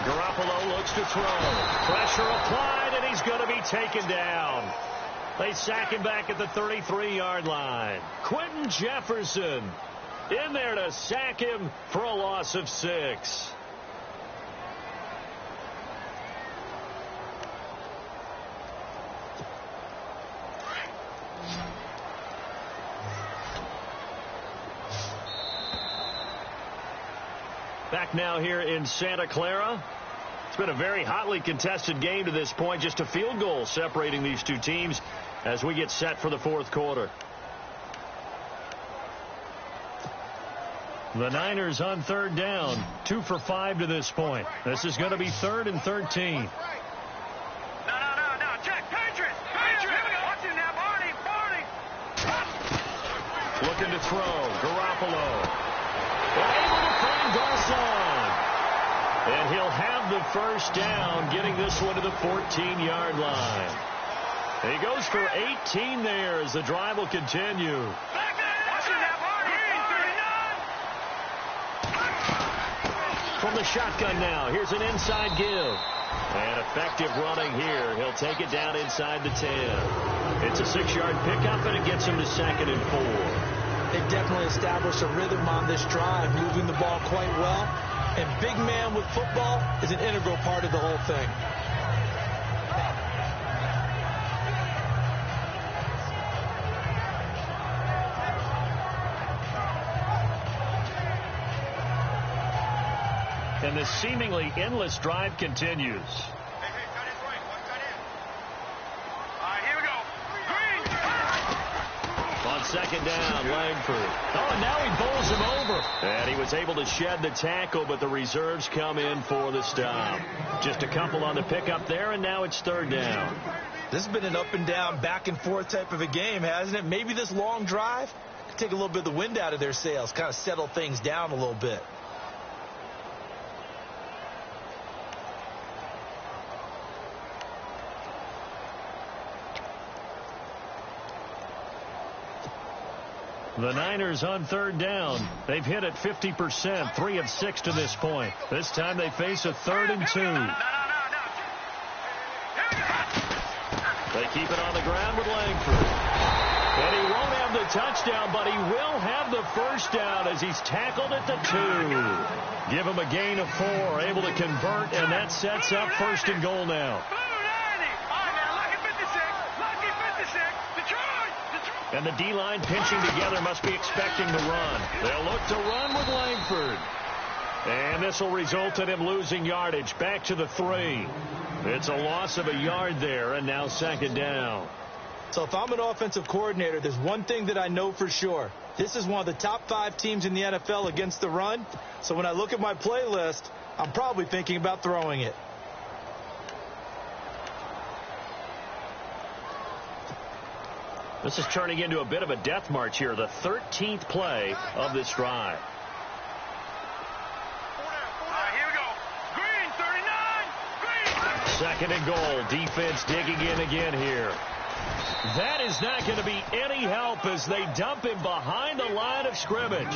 A: Garoppolo looks to throw. Pressure applied, and he's going to be taken down. They sack him back at the 33-yard line. Quentin Jefferson in there to sack him for a loss of 6. Back now here in Santa Clara. It's been a very hotly contested game to this point. Just a field goal separating these two teams as we get set for the 4th quarter. The Niners on 3rd down. 2 for 5 to this point. This is going to be 3rd and 13.
D: No. Check. Patriots. Watch it now, Barney.
A: Looking to throw. Garoppolo. Able to find Garcon. And he'll have the 1st down, getting this one to the 14-yard line. And he goes for 18 there as the drive will continue. From the shotgun now, here's an inside give. And effective running here. He'll take it down inside the 10. It's a 6-yard pickup, and it gets him to 2nd and 4.
B: They've definitely established a rhythm on this drive, moving the ball quite well. And big man with football is an integral part of the whole thing.
A: And this seemingly endless drive continues. On 2nd down, Langford. Oh, and now he bowls him over. And he was able to shed the tackle, but the reserves come in for the stop. Just a couple on the pickup there, and now it's 3rd down.
B: This has been an up and down, back and forth type of a game, hasn't it? Maybe this long drive could take a little bit of the wind out of their sails, kind of settle things down a little bit.
A: The Niners on 3rd down. They've hit it 50%, 3 of 6 to this point. This time they face a 3rd and 2. They keep it on the ground with Langford. And he won't have the touchdown, but he will have the 1st down as he's tackled at the 2. Give him a gain of 4, able to convert, and that sets up 1st and goal now. And the D-line pinching together must be expecting the run. They'll look to run with Langford. And this will result in him losing yardage back to the 3. It's a loss of a yard there, and now 2nd down.
C: So if I'm an offensive coordinator, there's one thing that I know for sure. This is one of the top 5 teams in the NFL against the run. So when I look at my playlist, I'm probably thinking about throwing it.
A: This is turning into a bit of a death march here, the 13th play of this drive.
D: Here we go. Green, 39. Green.
A: Second and goal. Defense digging in again here. That is not going to be any help as they dump him behind the line of scrimmage.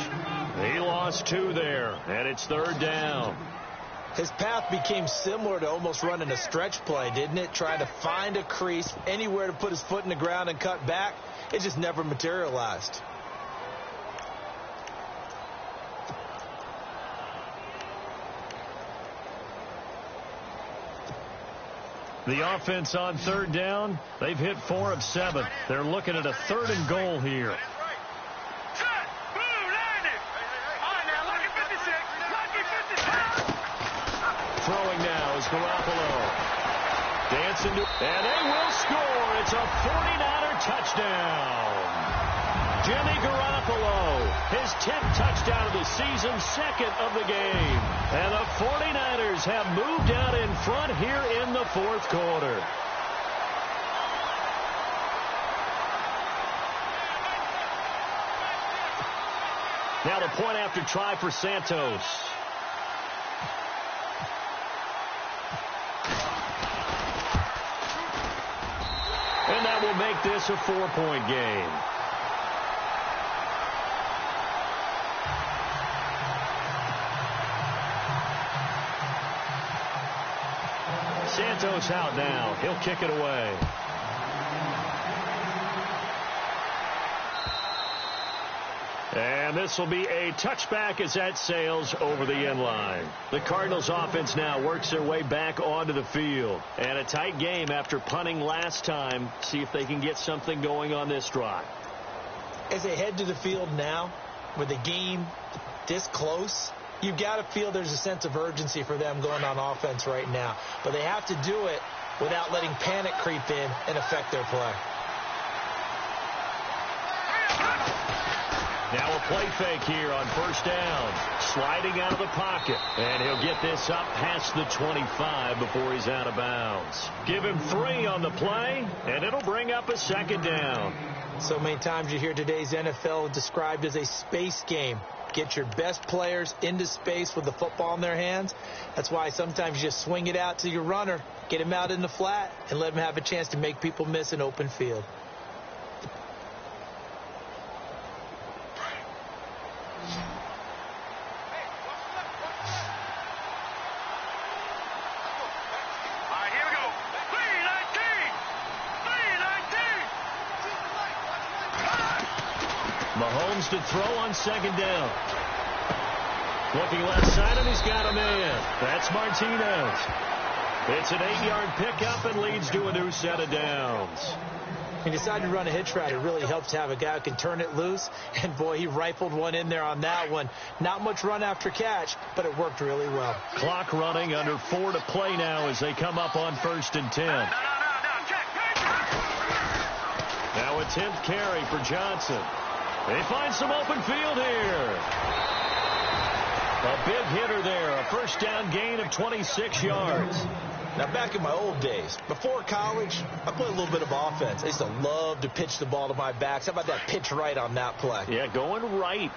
A: He lost 2 there, and it's third down.
B: His path became similar to almost running a stretch play, didn't it? Trying to find a crease, anywhere to put his foot in the ground and cut back. It just never materialized.
A: The offense on third down, they've hit 4 of 7. They're looking at a third and goal here.
D: Set. Boom. Landed. All right, now, lucky 56. Lucky 56.
A: Throwing now is Garoppolo. Dancing to, and they will score. It's a 49er touchdown. Jimmy Garoppolo, his 10th touchdown of the season, 2nd of the game. And the 49ers have moved out in front here in the 4th quarter. Now the point after try for Santos. And that will make this a 4-point game. Santos out now. He'll kick it away. And this will be a touchback as that sails over the end line. The Cardinals offense now works their way back onto the field. And a tight game after punting last time. See if they can get something going on this drive.
B: As they head to the field now, with the game this close, you've got to feel there's a sense of urgency for them going on offense right now. But they have to do it without letting panic creep in and affect their play.
A: Now a play fake here on first down. Sliding out of the pocket. And he'll get this up past the 25 before he's out of bounds. Give him 3 on the play, and it'll bring up a 2nd down.
B: So many times you hear today's NFL described as a space game. Get your best players into space with the football in their hands. That's why sometimes you just swing it out to your runner, get him out in the flat, and let him have a chance to make people miss an open field.
A: Mahomes to throw on 2nd down. Looking left side, and he's got a man. That's Martinez. It's an 8-yard pickup and leads to a new set of downs.
B: He decided to run a hitch route. It really helps to have a guy who can turn it loose. And, boy, he rifled one in there on that one. Not much run after catch, but it worked really well.
A: Clock running, under 4 to play now as they come up on 1st and 10. Now a 10th carry for Johnson. They find some open field here. A big hitter there. A first down gain of 26 yards.
B: Now, back in my old days, before college, I played a little bit of offense. I used to love to pitch the ball to my backs. How about that pitch right on that play?
A: Yeah, going right.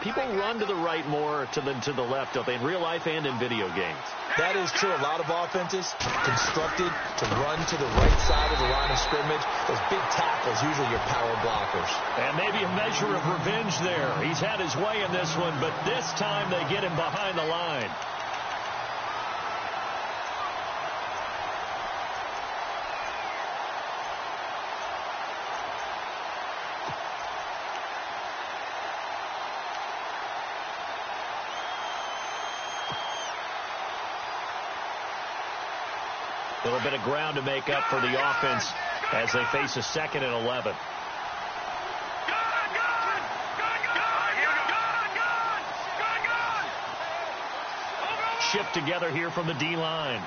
A: People run to the right more than to the left, don't they, in real life and in video games?
B: That is true. A lot of offenses constructed to run to the right side of the line of scrimmage. Those big tackles, usually your power blockers.
A: And maybe a measure of revenge there. He's had his way in this one, but this time they get him behind the line. A little bit of ground to make up for the offense as they face a 2nd and 11. Shift together here from the D-line.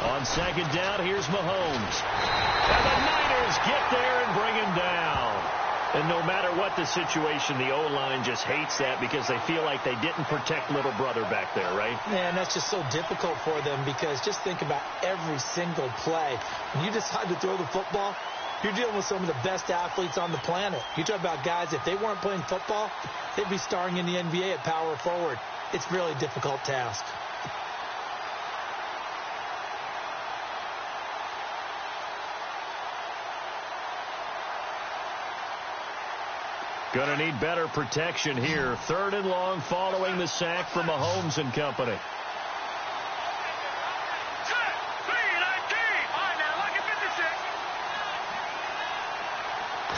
A: On second down, here's Mahomes. And the Niners get there and bring him down. And no matter what the situation, the O-line just hates that because they feel like they didn't protect little brother back there, right?
B: Man, that's just so difficult for them because just think about every single play. When you decide to throw the football, you're dealing with some of the best athletes on the planet. You talk about guys, if they weren't playing football, they'd be starring in the NBA at power forward. It's a really difficult task.
A: Going to need better protection here. 3rd and long following the sack from Mahomes and company.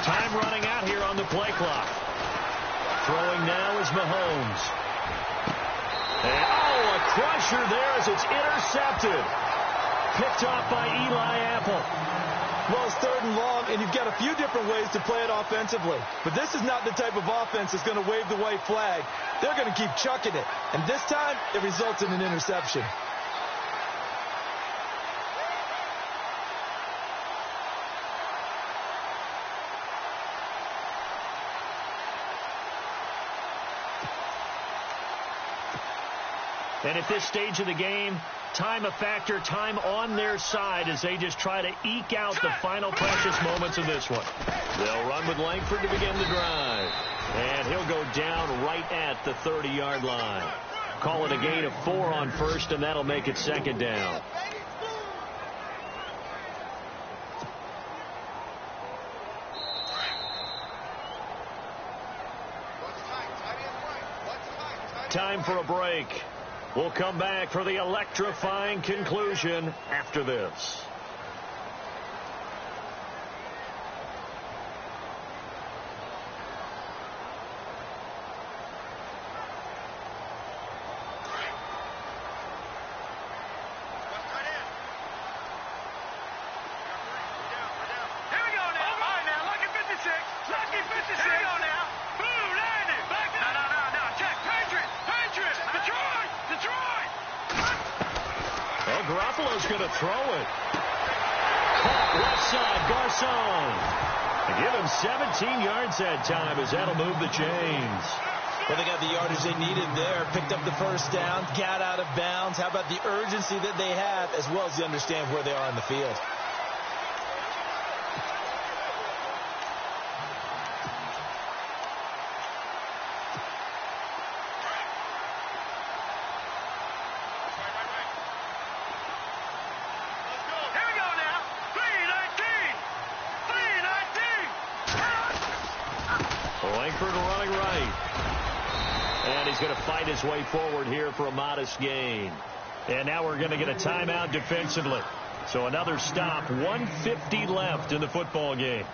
A: Time running out here on the play clock. Throwing now is Mahomes. And, a crusher there as it's intercepted. Picked off by Eli Apple.
C: Well, it's 3rd and long, and you've got a few different ways to play it offensively. But this is not the type of offense that's going to wave the white flag. They're going to keep chucking it. And this time, it results in an interception.
A: And at this stage of the game, time a factor, time on their side as they just try to eke out the final precious moments of this one. They'll run with Langford to begin the drive. And he'll go down right at the 30-yard line. Call it a gain of 4 on first, and that'll make it 2nd down. Time for a break. We'll come back for the electrifying conclusion after this. Garoppolo's going to throw it. Caught left side, Garcon. Give him 17 yards that time as that'll move the chains.
B: Well, they got the yardage they needed there. Picked up the first down, got out of bounds. How about the urgency that they have as well as they understand where they are in the field?
A: Running right. And he's going to fight his way forward here for a modest gain. And now we're going to get a timeout defensively. So another stop, 1:50 left in the football game.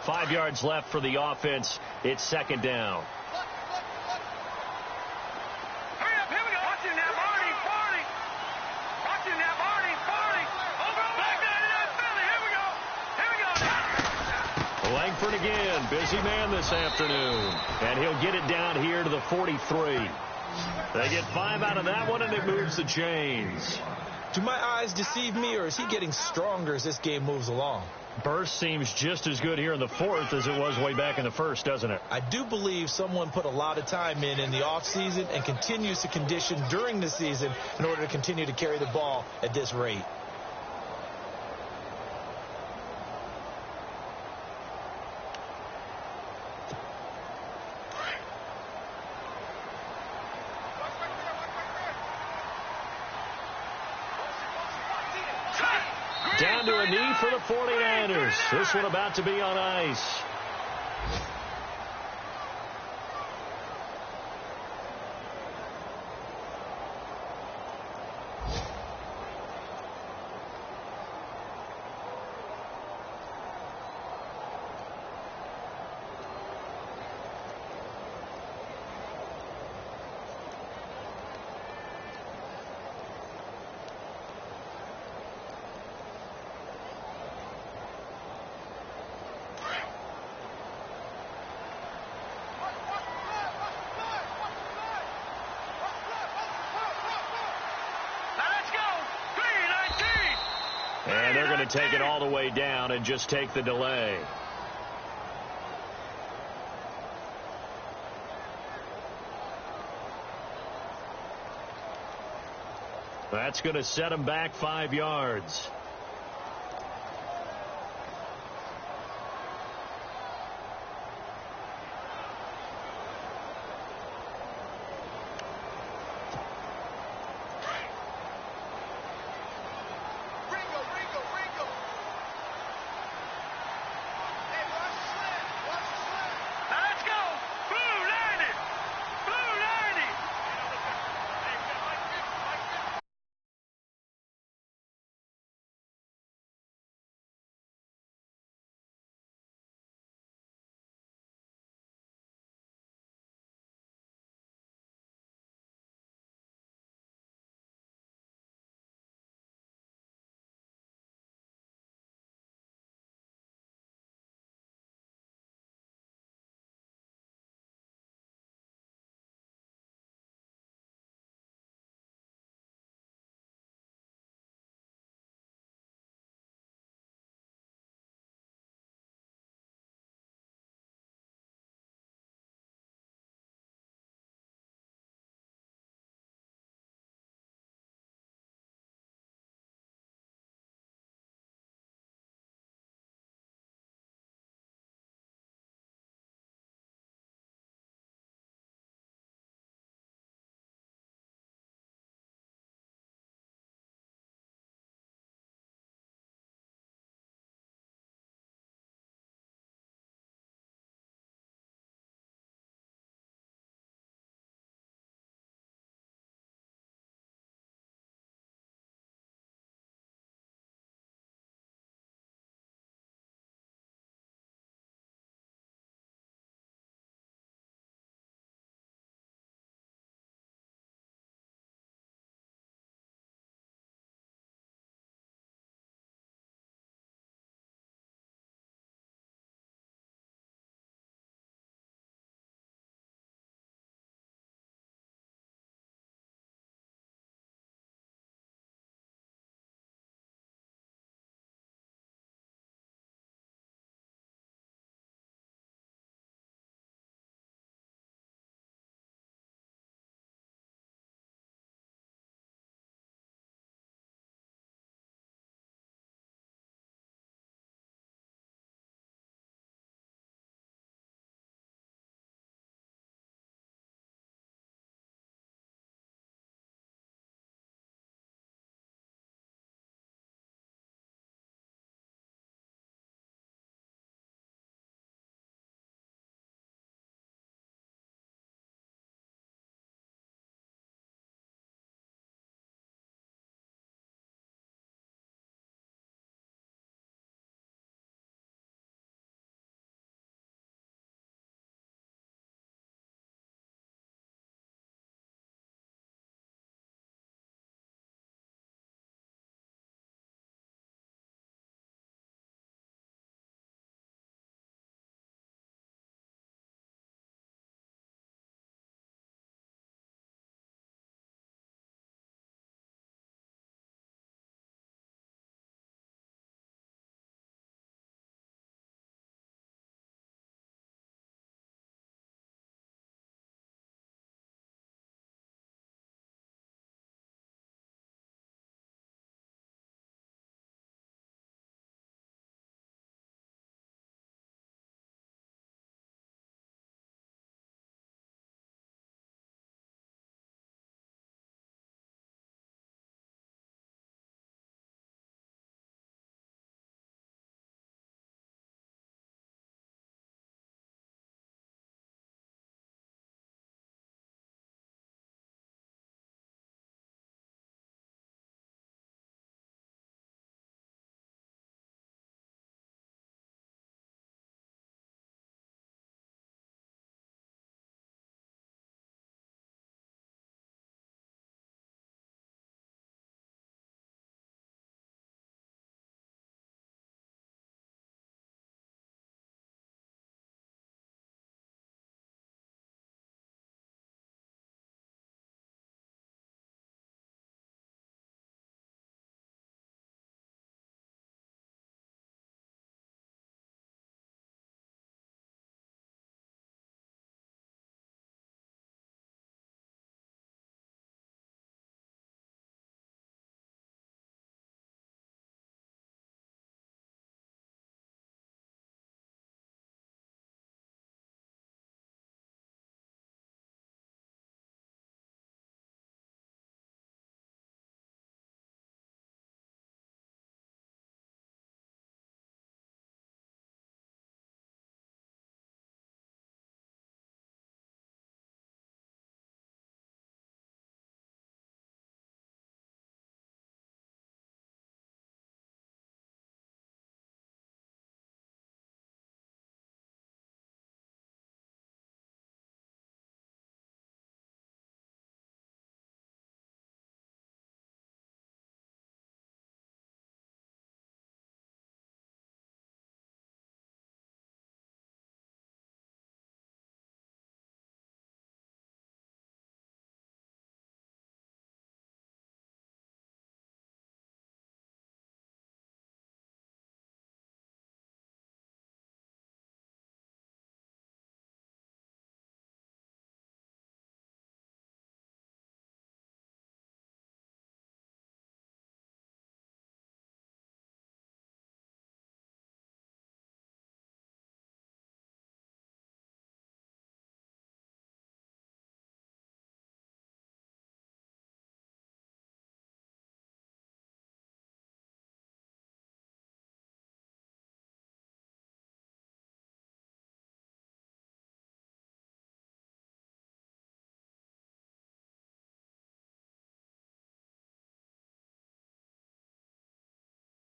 A: Five yards left for the offense. It's 2nd down.
D: Hurry up, here we go. Watch him now, Barney. Watch him now, Barney. Over, back there to that Philly. Here we go.
A: Langford again. Busy man this afternoon. And he'll get it down here to the 43. They get 5 out of that one, and it moves the chains.
B: Do my eyes deceive me, or is he getting stronger as this game moves along?
A: Burst seems just as good here in the 4th as it was way back in the 1st, doesn't it?
B: I do believe someone put a lot of time in the offseason and continues to condition during the season in order to continue to carry the ball at this rate.
A: Down to a knee for the 49ers. This one about to be on ice. they're going to take it all the way down and just take the delay. That's going to set them back 5 yards.